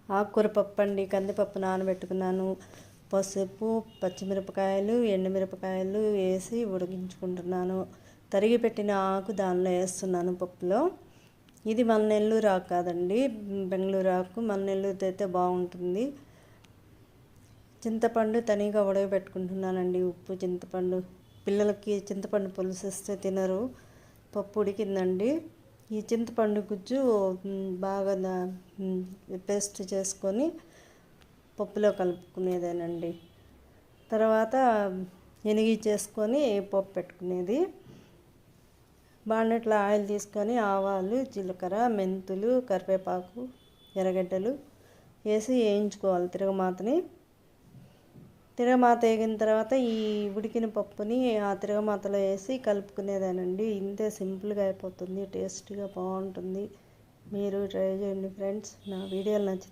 ఆకుకూర పప్పు అండి, కందిపప్పు నానబెట్టుకున్నాను. పసుపు, పచ్చిమిరపకాయలు, ఎండుమిరపకాయలు వేసి ఉడికించుకుంటున్నాను. తరిగి పెట్టిన ఆకు దానిలో వేస్తున్నాను పప్పులో. ఇది మన నెల్లూరు ఆకు కాదండి, బెంగళూరు ఆకు. మన నెల్లూరు అయితే బాగుంటుంది. చింతపండు తనిగా ఉడకబెట్టుకుంటున్నానండి. ఉప్పు, చింతపండు. పిల్లలకి చింతపండు పులుసు ఇస్తే తినరు. పప్పు ఉడికిందండి. ఈ చింతపండు గుజ్జు బాగా పేస్ట్ చేసుకొని పప్పులో కలుపుకునేదేనండి. తర్వాత ఎనిగి చేసుకొని పప్పు పెట్టుకునేది. బాండట్లో ఆయిల్ తీసుకొని ఆవాలు, జీలకర్ర, మెంతులు, కరివేపాకు, ఎర్రగడ్డలు వేసి వేయించుకోవాలి తిరగమాత వేగిన తర్వాత ఈ ఉడికిన పప్పుని ఆ తిరగమాతలో వేసి కలుపుకునేదానండి. ఇంతే, సింపుల్గా అయిపోతుంది, టేస్టీగా బాగుంటుంది. మీరు ట్రై చేయండి ఫ్రెండ్స్. నా వీడియోలు నచ్చితే